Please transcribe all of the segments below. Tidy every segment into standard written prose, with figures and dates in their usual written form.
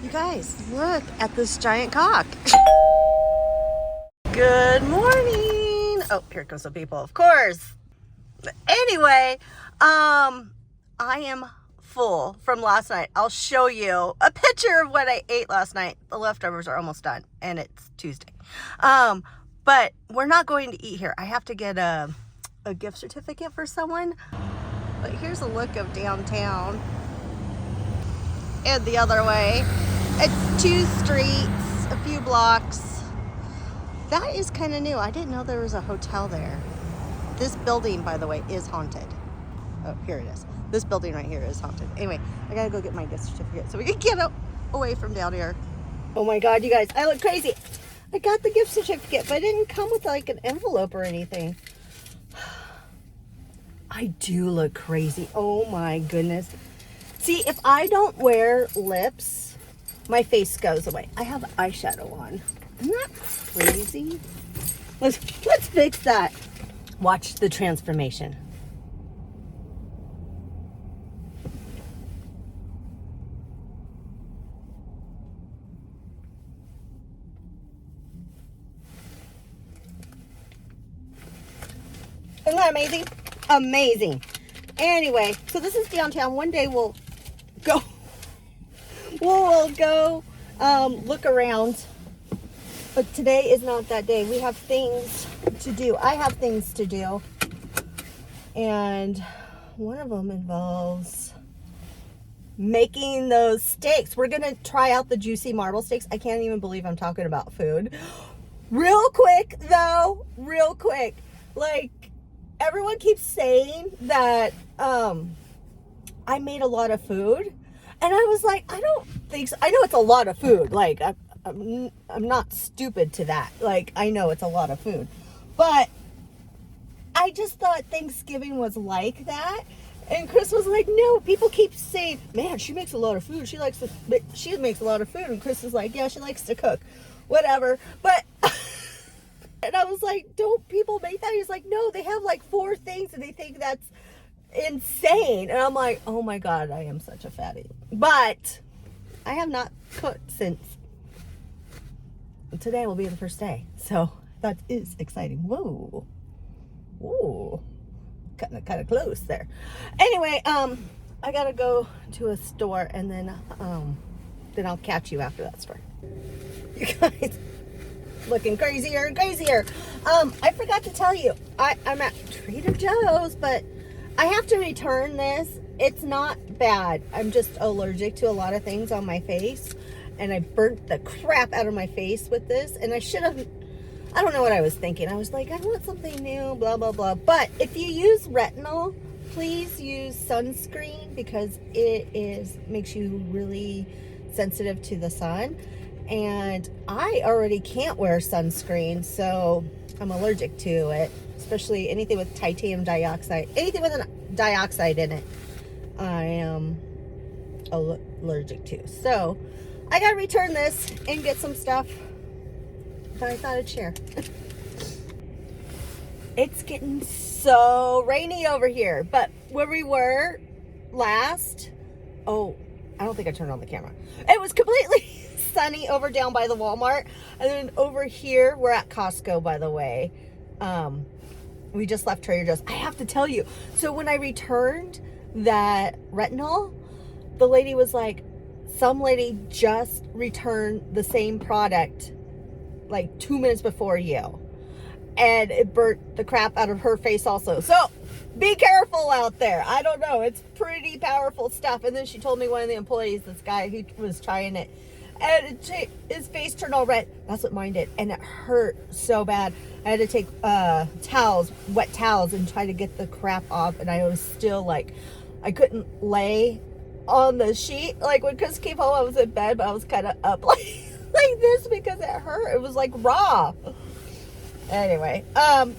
You guys, look at this giant cock. Good morning. Oh, here comes the people, of course. Anyway, I am full from last night. I'll show you a picture of what I ate last night. The leftovers are almost done, and it's Tuesday. But we're not going to eat here. I have to get a gift certificate for someone. But here's a look of downtown. And the other way. It's 2 streets, a few blocks. That is kind of new. I didn't know there was a hotel there. This building, by the way, is haunted. Oh, here it is. This building right here is haunted. Anyway, I gotta go get my gift certificate so we can get away from down here. Oh my God, you guys, I look crazy. I got the gift certificate, but it didn't come with like an envelope or anything. I do look crazy. Oh my goodness. See, if I don't wear lips, my face goes away. I have eyeshadow on. Isn't that crazy? Let's fix that. Watch the transformation. Isn't that amazing? Amazing. Anyway, so this is downtown. One day we'll go look around, but today is not that day. We have things to do. I have things to do, and one of them involves making those steaks. We're gonna try out the juicy marble steaks. I can't even believe I'm talking about food. Real quick though, like everyone keeps saying that I made a lot of food, and I was like, I don't think so. I know it's a lot of food. Like I'm not stupid to that. Like I know it's a lot of food, but I just thought Thanksgiving was like that. And Chris was like, no, people keep saying, man, she makes a lot of food. She makes a lot of food. And Chris is like, yeah, she likes to cook, whatever. But and I was like, don't people make that? He's like, no, they have like 4 things and they think that's insane. And I'm like, oh my God, I am such a fatty. But I have not cooked since today will be the first day. So that is exciting. Whoa. Whoa. Kind of close there. Anyway, I gotta go to a store, and then I'll catch you after that store. You guys looking crazier and crazier. I forgot to tell you, I'm at Trader Joe's, but I have to return this. It's not bad. I'm just allergic to a lot of things on my face, and I burnt the crap out of my face with this, and I should have, I don't know what I was thinking. I was like, I want something new, blah, blah, blah. But if you use retinol, please use sunscreen, because it makes you really sensitive to the sun. And I already can't wear sunscreen, so I'm allergic to it, especially anything with titanium dioxide. Anything with a dioxide in it, I am allergic to. So I gotta return this and get some stuff that I thought I'd share. It's getting so rainy over here, but where we were last, oh, I don't think I turned on the camera. It was completely sunny over down by the Walmart, and then over here we're at Costco, by the way. We just left Trader Joe's. I have to tell you, so when I returned that retinol, the lady was like, some lady just returned the same product like 2 minutes before you, and it burnt the crap out of her face also. So be careful out there. I don't know, it's pretty powerful stuff. And then she told me one of the employees, this guy who was trying it, and his face turned all red. That's what mine did, and it hurt so bad. I had to take wet towels, and try to get the crap off, and I was still like, I couldn't lay on the sheet. Like when Chris came home, I was in bed, but I was kind of up like this because it hurt. It was like raw. Anyway, I'm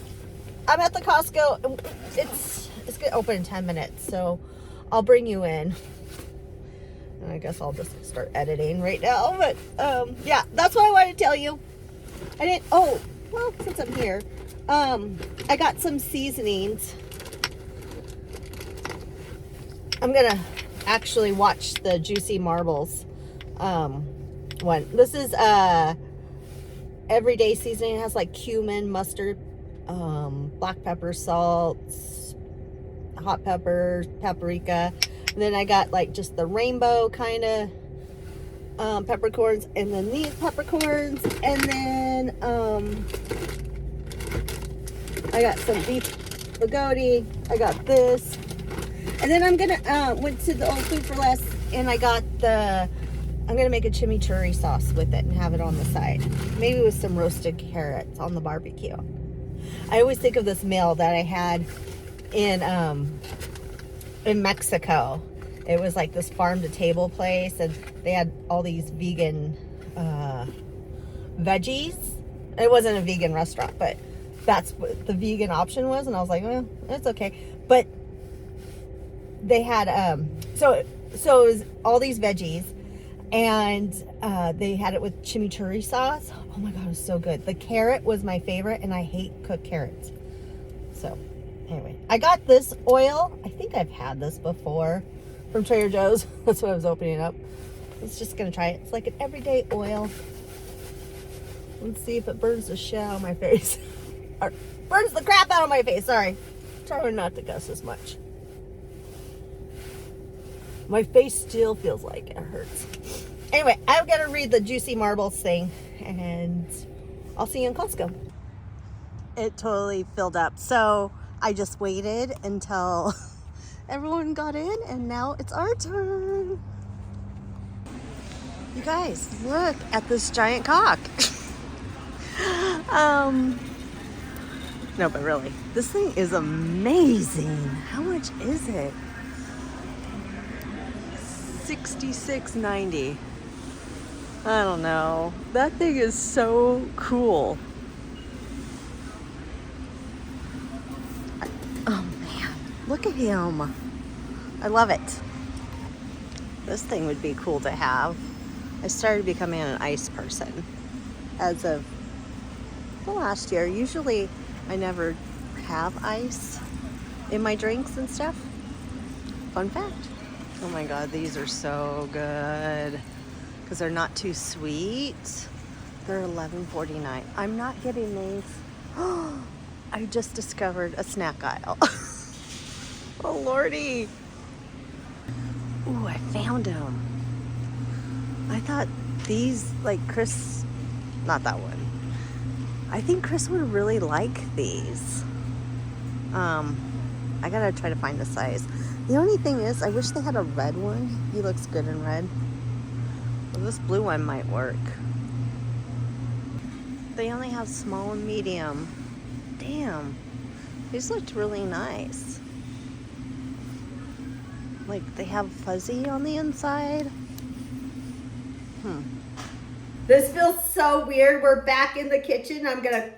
at the Costco. It's gonna open in 10 minutes, so I'll bring you in. I guess I'll just start editing right now, but yeah, that's what I wanted to tell you. I didn't, oh, well, since I'm here, I got some seasonings. I'm gonna actually watch the Juicy Marbles one. This is everyday seasoning. It has like cumin, mustard, black pepper, salt, hot peppers, paprika. And then I got like just the rainbow kind of peppercorns, and then these peppercorns, and then I got some beef spaghetti. I got this, and then I'm gonna went to the Old Food for Less, and I got I'm gonna make a chimichurri sauce with it and have it on the side, maybe with some roasted carrots on the barbecue. I always think of this meal that I had in Mexico. It was like this farm to table place, and they had all these vegan veggies. It wasn't a vegan restaurant, but that's what the vegan option was, and I was like, well, it's okay. But they had so it was all these veggies, and they had it with chimichurri sauce. Oh my god, it was so good. The carrot was my favorite, and I hate cooked carrots. So anyway, I got this oil. I think I've had this before from Trader Joe's. That's what I was opening up. I was just gonna try it. It's like an everyday oil. Let's see if it burns the shit out of my face. Or burns the crap out of my face, sorry. Trying not to cuss as much. My face still feels like it hurts. Anyway, I've got to read the Juicy Marbles thing, and I'll see you in Costco. It totally filled up, so I just waited until everyone got in, and now it's our turn. You guys, look at this giant cock. No, but really, this thing is amazing. How much is it? $66.90. I don't know. That thing is so cool. Oh man, look at him. I love it. This thing would be cool to have. I started becoming an ice person as of the last year. Usually I never have ice in my drinks and stuff. Fun fact. Oh my god, these are so good because they're not too sweet. They're $11.49. I'm not getting these. I just discovered a snack aisle. Oh lordy. Ooh, I found them. I thought these, like Chris, not that one. I think Chris would really like these. I gotta try to find the size. The only thing is, I wish they had a red one. He looks good in red. Well, this blue one might work. They only have small and medium. Damn. These looked really nice. Like, they have fuzzy on the inside. This feels so weird. We're back in the kitchen. I'm gonna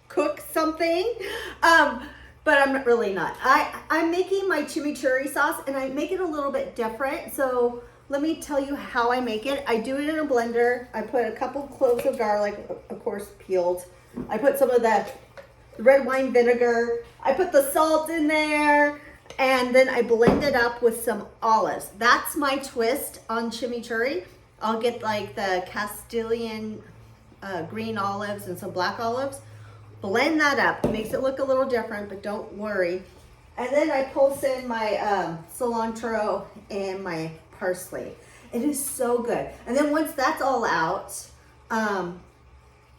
cook something. But I'm really not. I'm making my chimichurri sauce, and I make it a little bit different. So let me tell you how I make it. I do it in a blender. I put a couple cloves of garlic, of course, peeled. I put some of the red wine vinegar. I put the salt in there, and then I blend it up with some olives. That's my twist on chimichurri. I'll get like the Castilian green olives and some black olives. Blend that up. It makes it look a little different, but don't worry. And then I pulse in my cilantro and my parsley. It is so good. And then once that's all out, and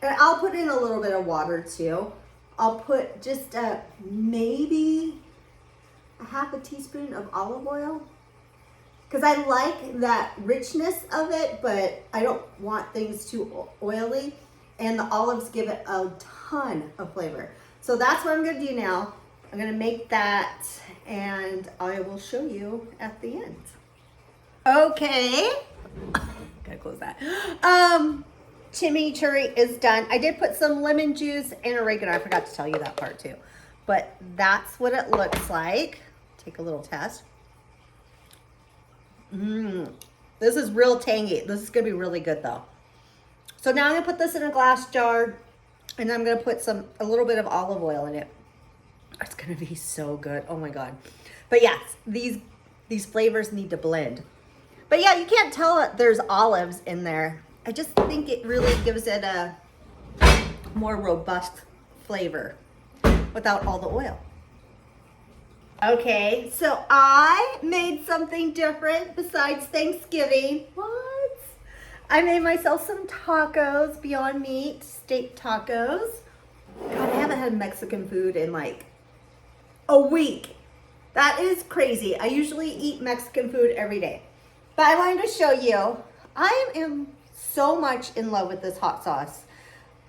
I'll put in a little bit of water too. I'll put just maybe a half a teaspoon of olive oil, because I like that richness of it, but I don't want things too oily. And the olives give it a ton of flavor. So that's what I'm gonna do now. I'm gonna make that, and I will show you at the end. Okay, gotta close that. Chimichurri is done. I did put some lemon juice and oregano. I forgot to tell you that part too. But that's what it looks like. Take a little test. This is real tangy. This is gonna be really good though. So now I'm gonna put this in a glass jar, and I'm gonna put a little bit of olive oil in it. It's gonna be so good. Oh my god. But yes, these flavors need to blend. But yeah, you can't tell that there's olives in there. I just think it really gives it a more robust flavor without all the oil. Okay, so I made something different besides Thanksgiving. What? I made myself some tacos, Beyond Meat steak tacos. God, I haven't had Mexican food in like a week. That is crazy. I usually eat Mexican food every day. But I wanted to show you, I am so much in love with this hot sauce.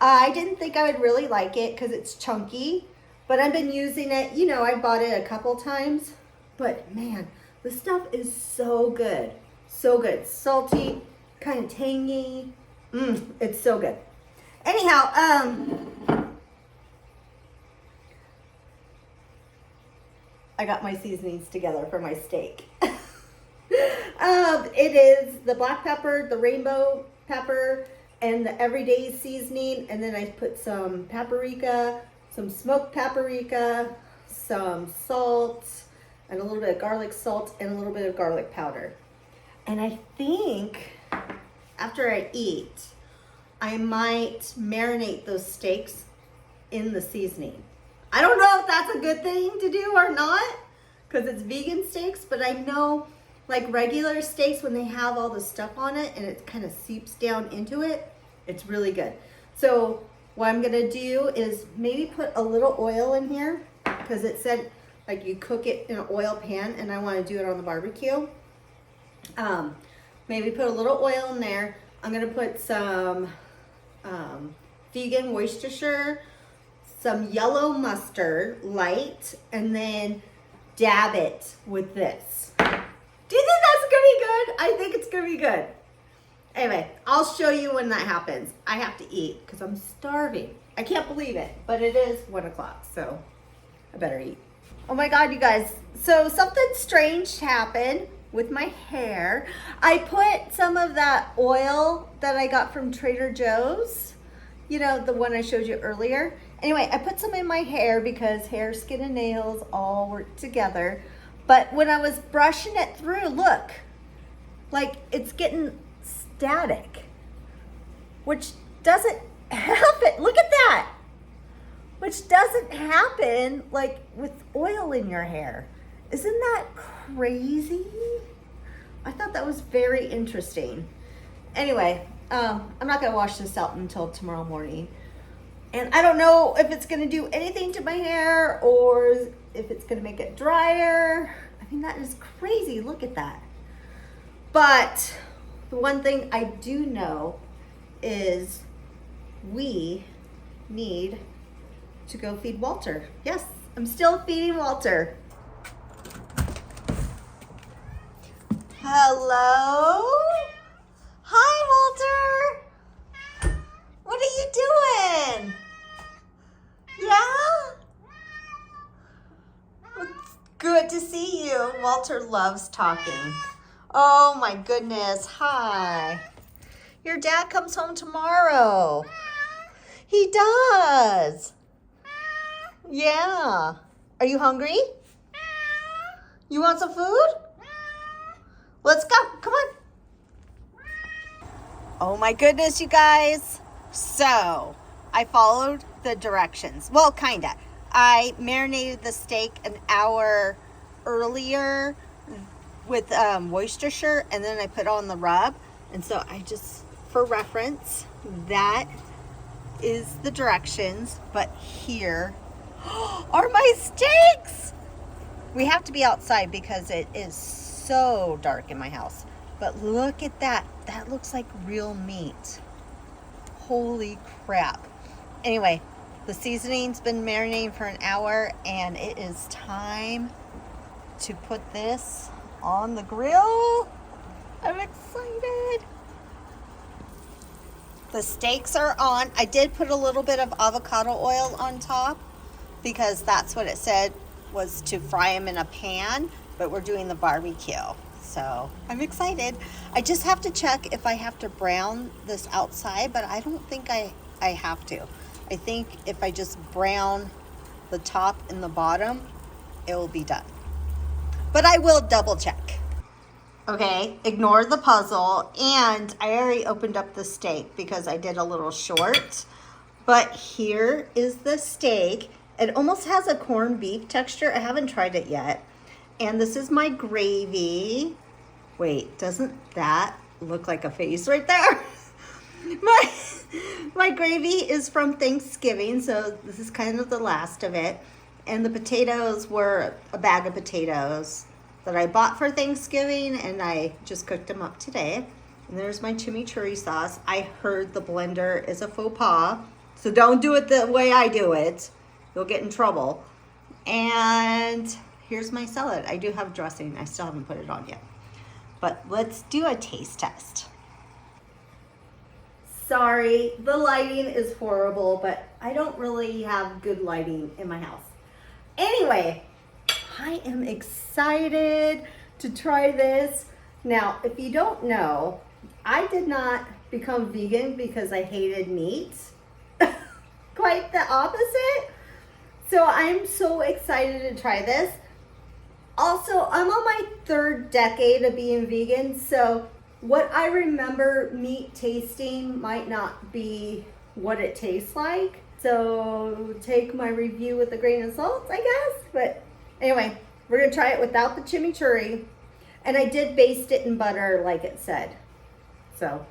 I didn't think I would really like it because it's chunky, but I've been using it. You know, I bought it a couple times, but man, this stuff is so good. So good. Salty, kind of tangy. It's so good. Anyhow, I got my seasonings together for my steak. It is the black pepper, the rainbow pepper, and the everyday seasoning. And then I put some paprika, some smoked paprika, some salt, and a little bit of garlic salt, and a little bit of garlic powder. And I think after I eat, I might marinate those steaks in the seasoning. I don't know if that's a good thing to do or not, because it's vegan steaks, but I know like regular steaks, when they have all the stuff on it and it kind of seeps down into it, it's really good. So what I'm gonna do is maybe put a little oil in here, because it said like you cook it in an oil pan, and I want to do it on the barbecue. Maybe put a little oil in there. I'm gonna put some vegan Worcestershire, some yellow mustard, light, and then dab it with this. Do you think that's gonna be good? I think it's gonna be good. Anyway, I'll show you when that happens. I have to eat because I'm starving. I can't believe it, but it is 1 o'clock, so I better eat. Oh my God, you guys. So something strange happened with my hair. I put some of that oil that I got from Trader Joe's, you know, the one I showed you earlier. Anyway, I put some in my hair because hair, skin, and nails all work together. But when I was brushing it through, look, like it's getting static, which doesn't happen. Look at that. Which doesn't happen like with oil in your hair. Isn't that crazy? I thought that was very interesting. Anyway, I'm not gonna wash this out until tomorrow morning. And I don't know if it's gonna do anything to my hair or if it's gonna make it drier. I mean, that is crazy, look at that. But the one thing I do know is we need to go feed Walter. Yes, I'm still feeding Walter. Hello? Hi, Walter. What are you doing? Yeah? It's good to see you. Walter loves talking. Oh my goodness. Hi. Your dad comes home tomorrow. He does. Yeah. Are you hungry? You want some food? Let's go. Come on. Oh my goodness, you guys. So I followed the directions. Well, kinda. I marinated the steak an hour earlier with Worcestershire, and then I put on the rub. And so I just, for reference, that is the directions. But here are my steaks. We have to be outside because it is so dark in my house. But look at that. That looks like real meat. Holy crap. Anyway, the seasoning's been marinating for an hour, and it is time to put this on the grill. I'm excited. The steaks are on. I did put a little bit of avocado oil on top because that's what it said was to fry them in a pan, but we're doing the barbecue. So I'm excited. I just have to check if I have to brown this outside, but I don't think I have to. I think if I just brown the top and the bottom, it will be done. But I will double check. Okay, ignore the puzzle. And I already opened up the steak because I did a little short. But here is the steak. It almost has a corned beef texture. I haven't tried it yet. And this is my gravy. Wait, doesn't that look like a face right there? My gravy is from Thanksgiving, so this is kind of the last of it. And the potatoes were a bag of potatoes that I bought for Thanksgiving, and I just cooked them up today. And there's my chimichurri sauce. I heard the blender is a faux pas, so don't do it the way I do it. You'll get in trouble. And here's my salad. I do have dressing. I still haven't put it on yet. But let's do a taste test. Sorry, the lighting is horrible, but I don't really have good lighting in my house. Anyway, I am excited to try this. Now, if you don't know, I did not become vegan because I hated meat. Quite the opposite. So I'm so excited to try this. Also, I'm on my 3rd decade of being vegan, so what I remember meat tasting might not be what it tastes like. So take my review with a grain of salt, I guess. But anyway, we're gonna try it without the chimichurri. And I did baste it in butter like it said. So,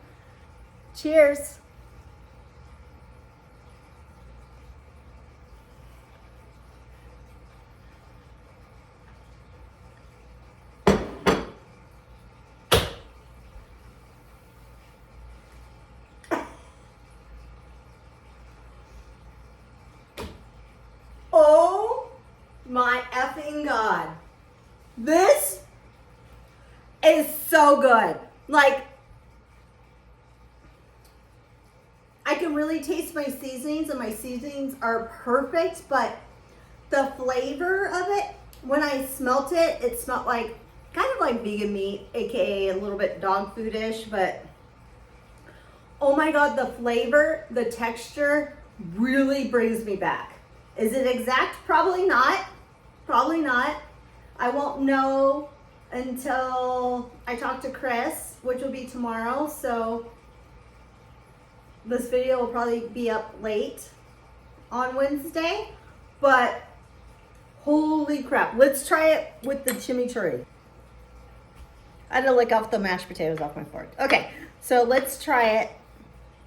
cheers. Oh my effing God. This is so good. Like, I can really taste my seasonings, and my seasonings are perfect, but the flavor of it, when I smelt it, it smelled like, kind of like vegan meat, aka a little bit dog food-ish, but oh my God, the flavor, the texture really brings me back. Is it exact? Probably not. Probably not. I won't know until I talk to Chris, which will be tomorrow. So this video will probably be up late on Wednesday. But holy crap. Let's try it with the chimichurri. I had to lick off the mashed potatoes off my fork. Okay, so let's try it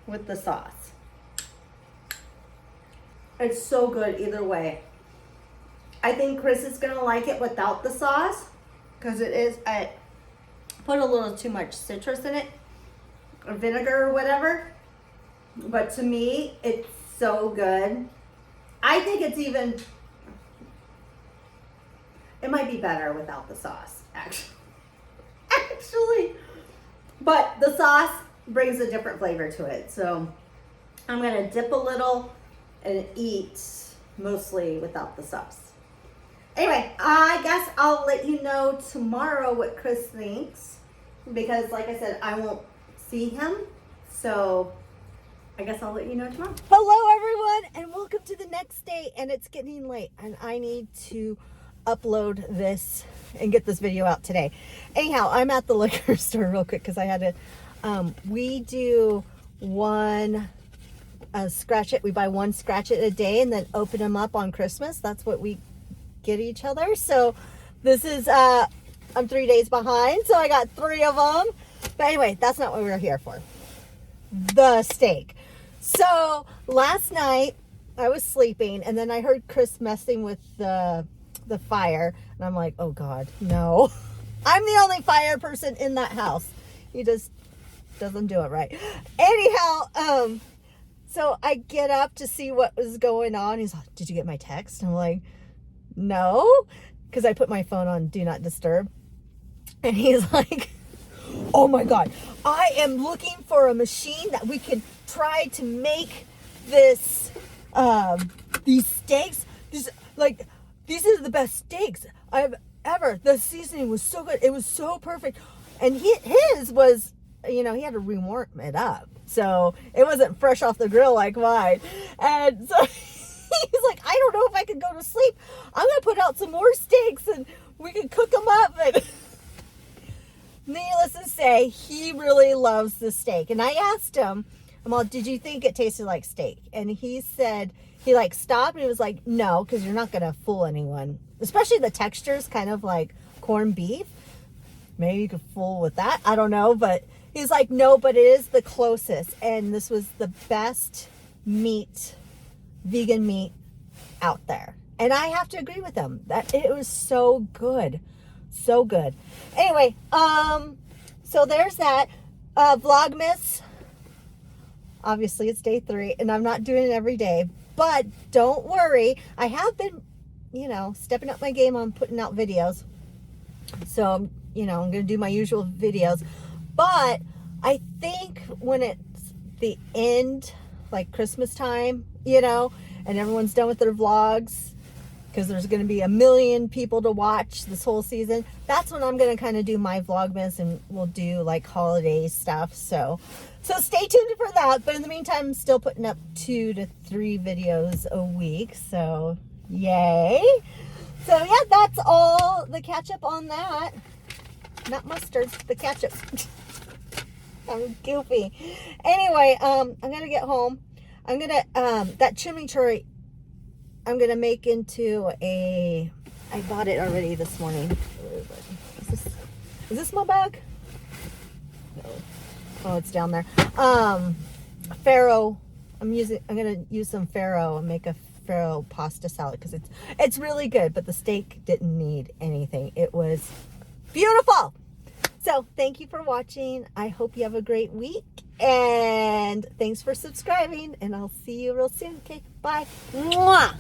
with the sauce. It's so good either way. I think Chris is gonna like it without the sauce because it is, I put a little too much citrus in it, or vinegar or whatever. But to me, it's so good. I think it's even, it might be better without the sauce, actually. But the sauce brings a different flavor to it. So I'm gonna dip a little and eat mostly without the sauce. Anyway, I guess I'll let you know tomorrow what Chris thinks, because like I said, I won't see him. So I guess I'll let you know tomorrow. Hello everyone, and welcome to the next day. And it's getting late and I need to upload this and get this video out today. Anyhow, I'm at the liquor store real quick because I had to, we do one scratch it. We buy one scratch it a day and then open them up on Christmas. That's what we get each other. So this is, I'm 3 days behind, so I got 3 of them. But anyway, that's not what we were here for. The steak. So last night I was sleeping and then I heard Chris messing with the fire, and I'm like, oh God, no. I'm the only fire person in that house. He just doesn't do it right. Anyhow, so I get up to see what was going on. He's like, did you get my text? I'm like, no, because I put my phone on do not disturb. And he's like, oh my God, I am looking for a machine that we can try to make this, these steaks. These are the best steaks I've ever. The seasoning was so good. It was so perfect. And his was, you know, he had to rewarm it up. So it wasn't fresh off the grill like mine. And so he's like, I don't know if I can go to sleep. I'm going to put out some more steaks and we can cook them up. And needless to say, he really loves the steak. And I asked him, I'm all, did you think it tasted like steak? And he said, he like stopped and he was like, no, because you're not going to fool anyone. Especially the texture's kind of like corned beef. Maybe you could fool with that. I don't know. But he's like, no, but it is the closest. And this was the best meat, vegan meat out there. And I have to agree with him that it was so good. So good. Anyway, so there's that. Vlogmas. Obviously, it's day 3, and I'm not doing it every day. But don't worry. I have been, stepping up my game on putting out videos. So, I'm going to do my usual videos. But I think when it's the end, like Christmas time, and everyone's done with their vlogs, because there's going to be 1 million people to watch this whole season, that's when I'm going to kind of do my vlogmas, and we'll do like holiday stuff. So stay tuned for that. But in the meantime, I'm still putting up 2 to 3 videos a week. So yay. So yeah, that's all the catch up on that. Not mustard, the ketchup. I'm goofy. Anyway, I'm going to get home. I'm going to, that chimichurri, I'm going to make into I bought it already this morning. Is this my bag? No. Oh, it's down there. Farro. I'm going to use some farro and make a farro pasta salad because it's really good, but the steak didn't need anything. It was beautiful. So thank you for watching. I hope you have a great week, and thanks for subscribing, and I'll see you real soon. Okay, bye. Mwah.